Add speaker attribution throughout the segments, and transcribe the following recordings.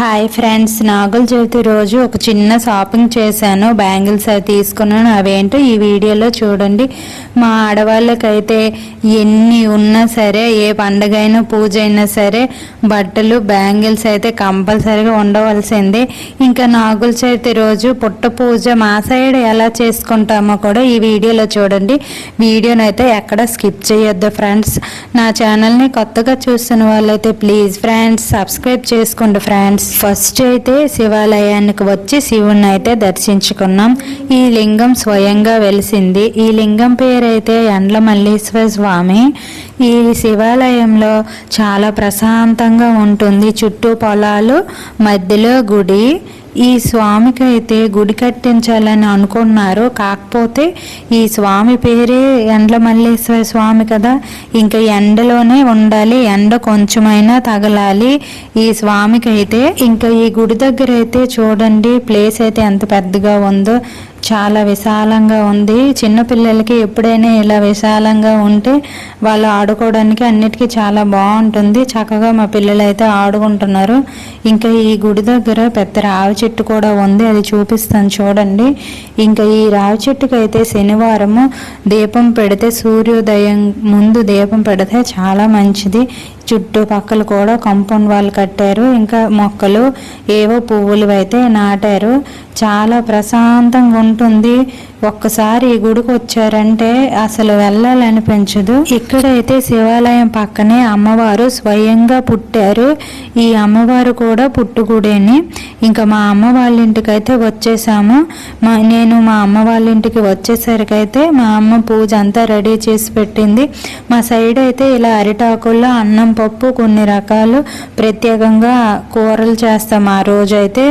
Speaker 1: Hi friends, Nagula Chavithi రోజు ఒక చిన్న షాపింగ్ చేశాను. బ్యాంగిల్స్ అవి తీసుకున్నాను. అవేంటో ఈ వీడియోలో చూడండి. మా ఆడవాళ్ళకైతే ఎన్ని ఉన్నా సరే, ఏ పండగ అయినా పూజ అయినా సరే బట్టలు బ్యాంగిల్స్ అయితే కంపల్సరీగా ఉండవలసిందే. ఇంకా నాగుల చవితి రోజు పుట్ట పూజ మా సైడ్ ఎలా చేసుకుంటామో కూడా ఈ వీడియోలో చూడండి. వీడియోని అయితే ఎక్కడ స్కిప్ చేయొద్దు ఫ్రెండ్స్. నా ఛానల్ని కొత్తగా చూస్తున్న వాళ్ళైతే ప్లీజ్ ఫ్రెండ్స్ సబ్స్క్రైబ్ చేసుకోండి ఫ్రెండ్స్. ఫస్ట్ అయితే శివాలయానికి వచ్చి శివుని అయితే దర్శించుకున్నాం. ఈ లింగం స్వయంగా వెలిసింది. ఈ లింగం పేరైతే యండ్ల మల్లీశ్వర స్వామి. ఈ శివాలయంలో చాలా ప్రశాంతంగా ఉంటుంది. చుట్టూ పొలాలు, మధ్యలో గుడి. ఈ స్వామికి అయితే గుడి కట్టించాలని అనుకున్నారు. కాకపోతే ఈ స్వామి పేరే యండ్ల మల్లేశ్వర స్వామి కదా, ఇంకా ఎండలోనే ఉండాలి, ఎండ కొంచెమైనా తగలాలి ఈ స్వామికి అయితే. ఇంకా ఈ గుడి దగ్గర అయితే చూడండి, ప్లేస్ అయితే ఎంత పెద్దగా ఉందో, చాలా విశాలంగా ఉంది. చిన్నపిల్లలకి ఎప్పుడైనా ఇలా విశాలంగా ఉంటే వాళ్ళు ఆడుకోవడానికి అన్నిటికీ చాలా బాగుంటుంది. చక్కగా మా పిల్లలు అయితే ఆడుకుంటున్నారు. ఇంకా ఈ గుడి దగ్గర పెద్ద రావి చెట్టు కూడా ఉంది, అది చూపిస్తాను చూడండి. ఇంకా ఈ రావి చెట్టుకి అయితే శనివారము దీపం పెడితే, సూర్యోదయం ముందు దీపం పెడితే చాలా మంచిది. చుట్టుపక్కల కూడా కాంపౌండ్ వాళ్ళు కట్టారు. ఇంకా మొక్కలు ఏవో పువ్వులు అయితే నాటారు. చాలా ప్రశాంతంగా ఉంటుంది. ఒక్కసారి ఈ గుడికి వచ్చారంటే అసలు వెళ్ళాలనిపించదు. ఇక్కడైతే శివాలయం పక్కనే అమ్మవారు స్వయంగా పుట్టారు. ఈ అమ్మవారు కూడా పుట్టుగుడేని. ఇంకా మా అమ్మ వాళ్ళ ఇంటికి అయితే వచ్చేసాము. నేను మా అమ్మ వాళ్ళ ఇంటికి వచ్చేసరికి అయితే మా అమ్మ పూజ అంతా రెడీ చేసి పెట్టింది. మా సైడ్ అయితే ఇలా అరిటాకుల్లో అన్నం, పప్పు, కొన్ని రకాలు ప్రత్యేకంగా కూరలు చేస్తాం. ఆ రోజు అయితే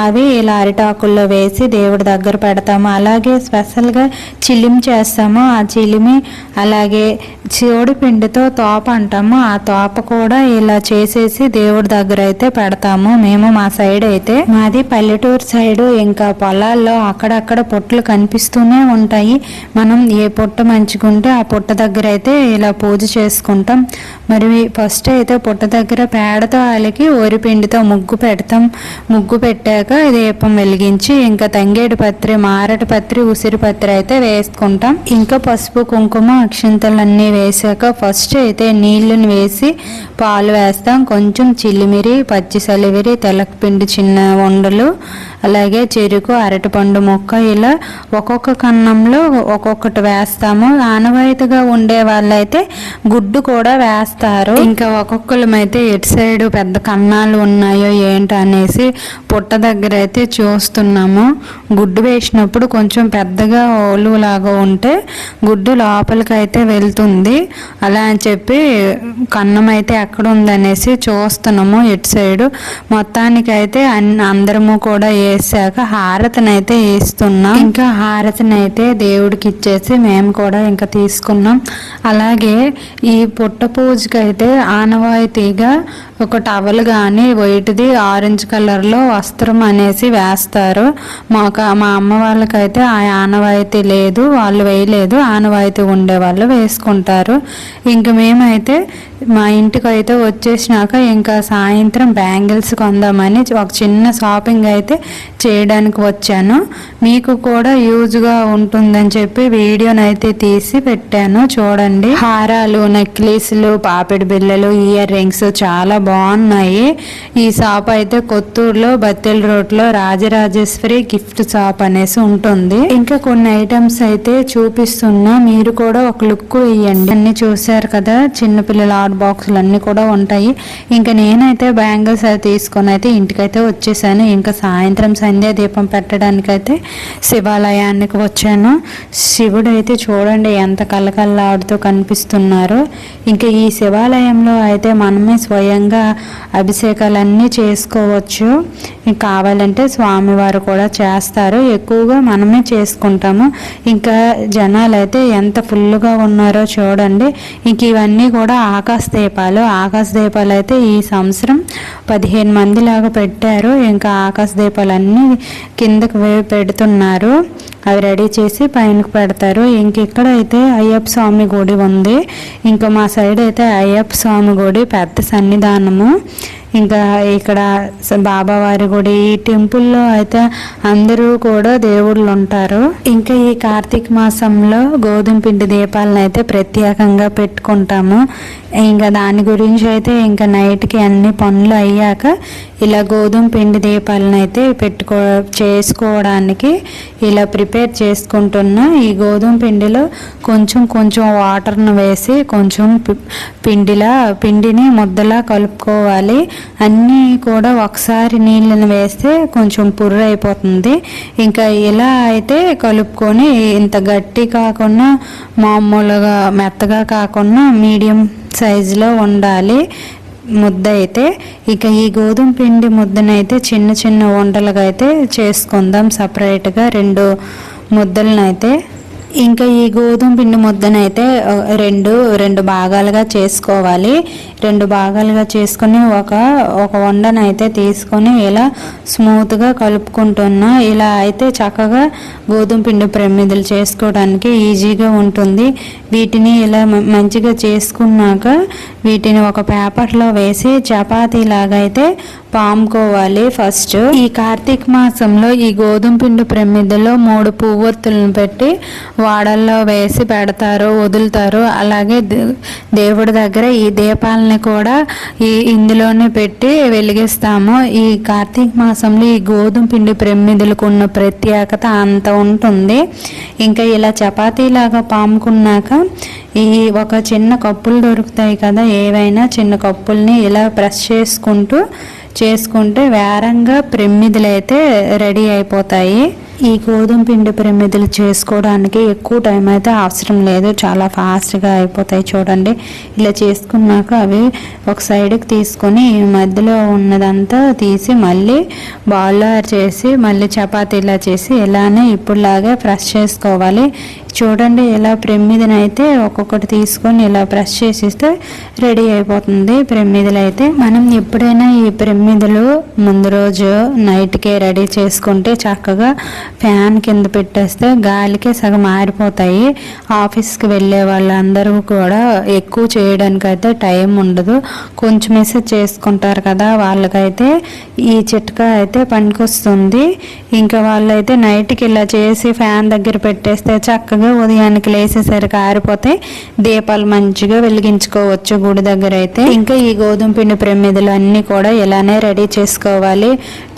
Speaker 1: అవి ఇలా అరిటాకుల్లో వేసి దేవుడి దగ్గర పెడతాము. అలాగే స్పెషల్గా చిలిమి చేస్తాము. ఆ చిలిమి అలాగే శివుడి పిండితో తోప అంటాము. ఆ తోప కూడా ఇలా చేసేసి దేవుడి దగ్గర అయితే పెడతాము మేము. మా సైడ్ అయితే, మాది పల్లెటూరు సైడు. ఇంకా పొలాల్లో అక్కడక్కడ పుట్టలు కనిపిస్తూనే ఉంటాయి. మనం ఏ పుట్ట మంచుకుంటే ఆ పుట్ట దగ్గర అయితే ఇలా పూజ చేసుకుంటాం. మరి ఫస్ట్ అయితే పుట్ట దగ్గర పేడతో అలికి ఓరిపిండితో ముగ్గు పెడతాం. ముగ్గు పెట్టాక దీపం వెలిగించి ఇంకా తంగేడు పత్రి, మారటి పత్రి, ఉసిరి పత్రి అయితే వేసుకుంటాం. ఇంకా పసుపు, కుంకుమ, అక్షింతలన్నీ వేసాక ఫస్ట్ అయితే నీళ్ళని వేసి పాలు వేస్తాం. కొంచెం చిల్లిమిరి, పచ్చి సలివిరి, తెలకపిండి చిన్న ఉండలు, అలాగే చెరుకు, అరటిపండు మొక్క, ఇలా ఒక్కొక్క కన్నంలో ఒక్కొక్కటి వేస్తాము. ఆనవాయితీగా ఉండే వాళ్ళైతే గుడ్డు కూడా వేస్తారు. ఇంకా ఒక్కొక్కలమైతే ఎటు సైడ్ పెద్ద కన్నాలు ఉన్నాయో ఏంటి అనేసి పుట్ట దగ్గర అయితే చూస్తున్నాము. గుడ్డు వేసినప్పుడు కొంచెం పెద్దగా ఓలులాగా ఉంటే గుడ్డు లోపలికి అయితే వెళ్తుంది. అలా అని చెప్పి కన్నం అయితే ఎక్కడ ఉందనేసి చూస్తున్నాము ఎటు సైడు. మొత్తానికైతే అందరము కూడా వేసాక హారతినైతే వేస్తున్నాం. ఇంకా హారతినైతే దేవుడికి ఇచ్చేసి మేము కూడా ఇంకా తీసుకున్నాం. అలాగే ఈ పుట్ట పూజకి అయితే ఆనవాయితీగా ఒక టవల్ కానీ వైట్ది ఆరెంజ్ కలర్లో వస్త్రం అనేసి వేస్తారు. మా అమ్మ వాళ్ళకైతే ఆ ఆనవాయితీ లేదు, వాళ్ళు వేయలేదు. ఆనవాయితీ ఉండే వాళ్ళు వేసుకుంటారు. ఇంక మేమైతే మా ఇంటికి అయితే వచ్చేసినాక ఇంకా సాయంత్రం బ్యాంగిల్స్ కొందామని ఒక చిన్న షాపింగ్ అయితే చేయడానికి వచ్చాను. మీకు కూడా యూజ్గా ఉంటుందని చెప్పి వీడియోని అయితే తీసి పెట్టాను చూడండి. హారాలు, నెక్లెస్లు, పాపిడి బిళ్ళలు, ఇయర్ రింగ్స్ చాలా బాగున్నాయి. ఈ షాప్ అయితే కొత్తూరులో బత్తెల రోడ్లో రాజరాజేశ్వరి గిఫ్ట్ షాప్ అనేసి ఉంటుంది. ఇంకా కొన్ని ఐటమ్స్ అయితే చూపిస్తున్నా, మీరు కూడా ఒక లుక్ ఇవ్వండి. అన్ని చూసారు కదా, చిన్నపిల్లల ఆర్ట్ బాక్సులు అన్ని కూడా ఉంటాయి. ఇంకా నేనైతే బ్యాంగిల్స్ అయితే తీసుకొని అయితే ఇంటికైతే వచ్చేసాను. ఇంకా సాయంత్రం సంధ్యా దీపం పెట్టడానికైతే శివాలయానికి వచ్చాను. శివుడు అయితే చూడండి ఎంత కలకల్లాడుతూ కనిపిస్తున్నారు. ఇంకా ఈ శివాలయంలో అయితే మనమే స్వయంగా అభిషేకాలన్నీ చేసుకోవచ్చు. కావాలంటే స్వామివారు కూడా చేస్తారు. ఎక్కువగా మనమే చేసుకుంటాము. ఇంకా జనాలు అయితే ఎంత ఫుల్గా ఉన్నారో చూడండి. ఇంక ఇవన్నీ కూడా ఆకాశ దీపాలు అయితే ఈ సంవత్సరం 15 మంది లాగా పెట్టారు. ఇంకా ఆకాశ దీపాలన్నీ కిందకు పెడుతున్నారు. అవి రెడీ చేసి పైనకు పెడతారు. ఇంక ఇక్కడైతే అయ్యప్ప స్వామి గుడి ఉంది. ఇంకా మా సైడ్ అయితే అయ్యప్ప స్వామి గుడి పెద్ద సన్నిధానము. ఇంకా ఇక్కడ బాబావారి గుడి, ఈ టెంపుల్లో అయితే అందరూ కూడా దేవుళ్ళు ఉంటారు. ఇంకా ఈ కార్తీక మాసంలో గోధుమ పిండి దీపాలను అయితే ప్రత్యేకంగా పెట్టుకుంటాము. ఇంకా దాని గురించి అయితే ఇంకా నైట్కి అన్ని పనులు అయ్యాక ఇలా గోధుమ పిండి దీపాలను అయితే చేసుకోవడానికి ఇలా ప్రిపేర్ చేసుకుంటున్నా. ఈ గోధుమ పిండిలో కొంచెం కొంచెం వాటర్ను వేసి కొంచెం పిండిని ముద్దలా కలుపుకోవాలి. అన్నీ కూడా ఒకసారి నీళ్ళని వేస్తే కొంచెం పుర్రు అయిపోతుంది. ఇంకా ఇలా అయితే కలుపుకొని ఇంత గట్టి కాకుండా మామూలుగా మెత్తగా కాకుండా మీడియం సైజులో ఉండాలి ముద్ద అయితే. ఇక ఈ గోధుమ పిండి ముద్దనైతే చిన్న చిన్న ఉండలుగా అయితే చేసుకుందాం సపరేట్గా 2 ముద్దలను అయితే. ఇంకా ఈ గోధుమ పిండి ముద్దనైతే రెండు భాగాలుగా చేసుకోవాలి. 2 భాగాలుగా చేసుకొని ఒక వండనైతే తీసుకొని ఇలా స్మూత్గా కలుపుకుంటున్నా. ఇలా అయితే చక్కగా గోధుమ పిండి ప్రమిదలు చేసుకోవడానికి ఈజీగా ఉంటుంది. వీటిని ఇలా మంచిగా చేసుకున్నాక వీటిని ఒక పేపర్లో వేసి చపాతీ లాగా అయితే పాముకోవాలి. ఫస్ట్ ఈ కార్తీక మాసంలో ఈ గోధుమ పిండి ప్రమిదలో 3 పువ్వొత్తులను పెట్టి వాడల్లో వేసి పెడతారు, వదులుతారు. అలాగే దేవుడి దగ్గర ఈ దీపాలని కూడా ఇందులోనే పెట్టి వెలిగిస్తాము. ఈ కార్తీక మాసంలో ఈ గోధుమ పిండి ప్రమిదలకు ఉన్న ప్రత్యేకత అంత ఉంటుంది. ఇంకా ఇలా చపాతీలాగా పాముకున్నాక ఈ ఒక చిన్న కప్పులు దొరుకుతాయి కదా, ఏవైనా చిన్న కప్పుల్ని ఇలా ప్రెస్ చేసుకుంటే వేరంగా ప్రమిదలు అయితే రెడీ అయిపోతాయి. ఈ గోధుమ పిండి ప్రమిదలు చేసుకోవడానికి ఎక్కువ టైం అయితే అవసరం లేదు, చాలా ఫాస్ట్గా అయిపోతాయి. చూడండి, ఇలా చేసుకున్నాక అవి ఒక సైడ్కి తీసుకొని మధ్యలో ఉన్నదంతా తీసి మళ్ళీ బాల్లా చేసి మళ్ళీ చపాతీలా చేసి ఇలానే ఇప్పుడులాగే ప్రెస్ చేసుకోవాలి. చూడండి, ఇలా ప్రమిదను అయితే ఒక్కొక్కటి తీసుకొని ఇలా ప్రెస్ చేసిస్తే రెడీ అయిపోతుంది. ప్రమిదలు అయితే మనం ఎప్పుడైనా ఈ ప్రమిదలు ముందు రోజు నైట్కే రెడీ చేసుకుంటే చక్కగా ఫ్యాన్ కింద పెట్టేస్తే గాలికే సగం ఆరిపోతాయి. ఆఫీస్కి వెళ్ళే వాళ్ళందరూ కూడా ఎక్కువ చేయడానికి అయితే టైం ఉండదు, కొంచెం మెసేజ్ చేసుకుంటారు కదా, వాళ్ళకైతే ఈ చిట్కా అయితే పనికొస్తుంది. ఇంకా వాళ్ళైతే నైట్కి ఇలా చేసి ఫ్యాన్ దగ్గర పెట్టేస్తే చక్కగా ఉదయానికి లేసేసరికి ఆరిపోతే దీపాలు మంచిగా వెలిగించుకోవచ్చు గుడి దగ్గర అయితే. ఇంకా ఈ గోధుమ పిండి ప్రమిదలు అన్నీ కూడా ఇలానే రెడీ చేసుకోవాలి.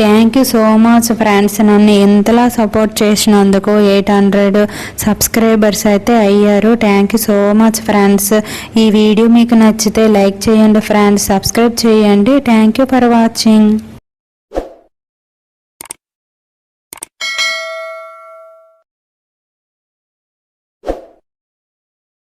Speaker 1: Thank you so much friends, నన్ను ఇంతలా సపోర్ట్ చేసినందుకు 800 సబ్స్క్రైబర్స్ అయితే అయ్యారు. Thank you so much friends. ఈ వీడియో మీకు నచ్చితే లైక్ చేయండి ఫ్రెండ్స్, సబ్స్క్రైబ్ చేయండి. Thank you for watching.